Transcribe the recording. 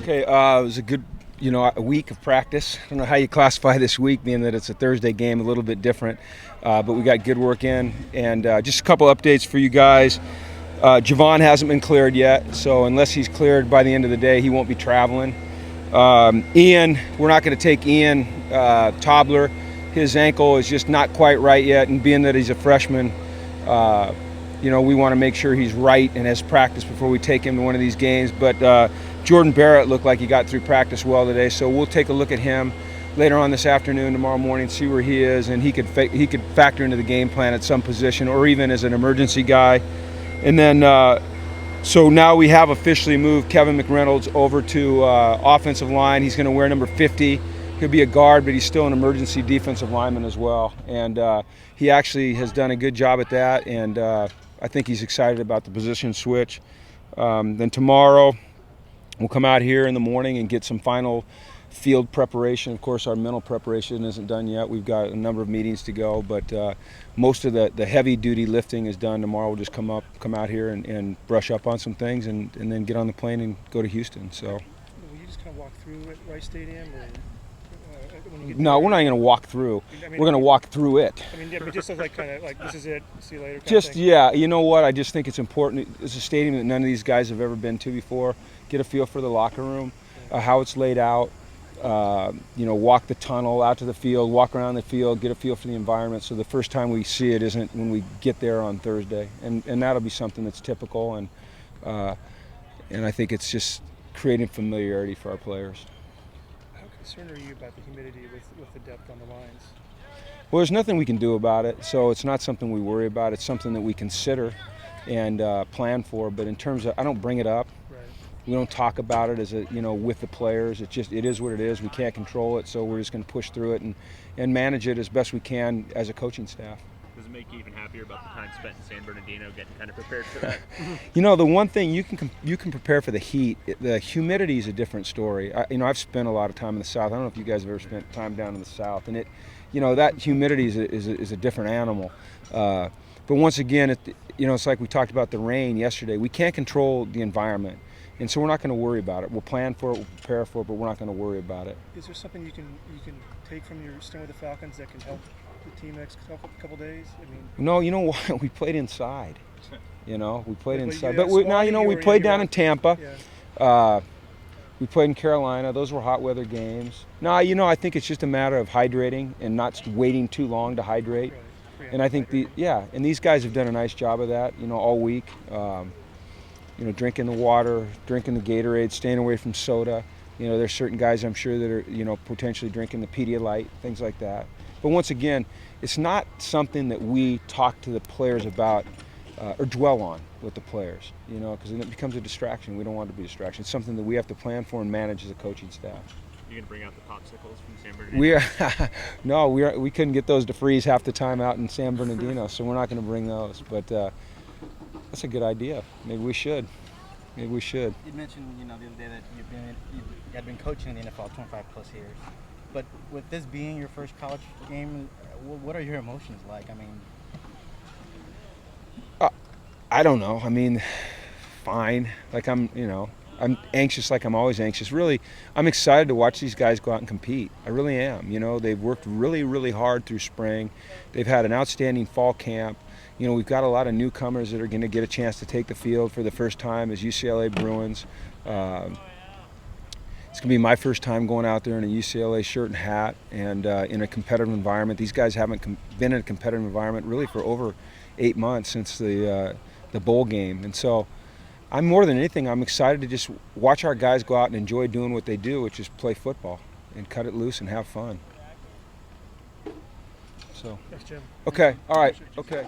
Okay, it was a good, a week of practice. I don't know how you classify this week, being that it's a Thursday game, a little bit different. But we got good work in, and just a couple updates for you guys. Javon hasn't been cleared yet, so unless he's cleared by the end of the day, he won't be traveling. Ian, we're not going to take Ian Tobler. His ankle is just not quite right yet, and being that he's a freshman, we want to make sure he's right and has practice before we take him to one of these games. But Jordan Barrett looked like he got through practice well today, so we'll take a look at him later on this afternoon, tomorrow morning, see where he is, and he could factor into the game plan at some position or even as an emergency guy. And then, so now we have officially moved Kevin McReynolds over to offensive line. He's going to wear number 50. He'll be a guard, but he's still an emergency defensive lineman as well. And he actually has done a good job at that, and I think he's excited about the position switch. Then tomorrow, we'll come out here in the morning and get some final field preparation. Of course, our mental preparation isn't done yet. We've got a number of meetings to go, but most of the heavy-duty lifting is done. Tomorrow we'll just come out here and brush up on some things and then get on the plane and go to Houston. So. Will you just kind of walk through at Rice Stadium? Or, no, we're not going to walk through. We're going to walk through it. It just looks like this is it, see you later. Yeah, you know what? I just think it's important. It's a stadium that none of these guys have ever been to before. Get a feel for the locker room, how it's laid out. Walk the tunnel out to the field, walk around the field, get a feel for the environment. So the first time we see it isn't when we get there on Thursday, and that'll be something that's typical. And I think it's just creating familiarity for our players. How concerned are you about the humidity with the depth on the lines? Well, there's nothing we can do about it, so it's not something we worry about. It's something that we consider and plan for. But in terms of, I don't bring it up. Right. We don't talk about it as with the players. It is what it is. We can't control it, so we're just going to push through it and manage it as best we can as a coaching staff. Does it make you even happier about the time spent in San Bernardino, getting kind of prepared for that? The one thing you can prepare for the heat. The humidity is a different story. I've spent a lot of time in the South. I don't know if you guys have ever spent time down in the South, and that humidity is a different animal. But once again, it's like we talked about the rain yesterday. We can't control the environment. And so we're not going to worry about it. We'll plan for it, we'll prepare for it, but we're not going to worry about it. Is there something you can take from your stint with the Falcons that can help the team next couple days? No, you know what? We played inside. We played inside. But we played down in Tampa. Yeah. We played in Carolina. Those were hot weather games. No, I think it's just a matter of hydrating and not waiting too long to hydrate. Right. And I think and these guys have done a nice job of that, all week. Drinking the water, drinking the Gatorade, staying away from soda. There's certain guys I'm sure that are, potentially drinking the Pedialyte, things like that. But once again, it's not something that we talk to the players about or dwell on with the players, because then it becomes a distraction. We don't want it to be a distraction. It's something that we have to plan for and manage as a coaching staff. You're going to bring out the popsicles from San Bernardino? No, we couldn't get those to freeze half the time out in San Bernardino, so we're not going to bring those. But that's a good idea. Maybe we should. You mentioned, the other day that you had been coaching in the NFL 25 plus years. But with this being your first college game, what are your emotions like? I don't know. Fine. Like I'm anxious like I'm always anxious. Really, I'm excited to watch these guys go out and compete. I really am. They've worked really, really hard through spring. They've had an outstanding fall camp. We've got a lot of newcomers that are going to get a chance to take the field for the first time as UCLA Bruins. It's going to be my first time going out there in a UCLA shirt and hat and in a competitive environment. These guys haven't been in a competitive environment really for over 8 months since the bowl game. And so more than anything, I'm excited to just watch our guys go out and enjoy doing what they do, which is play football and cut it loose and have fun. So. Thanks, Jim. Okay, all right, okay.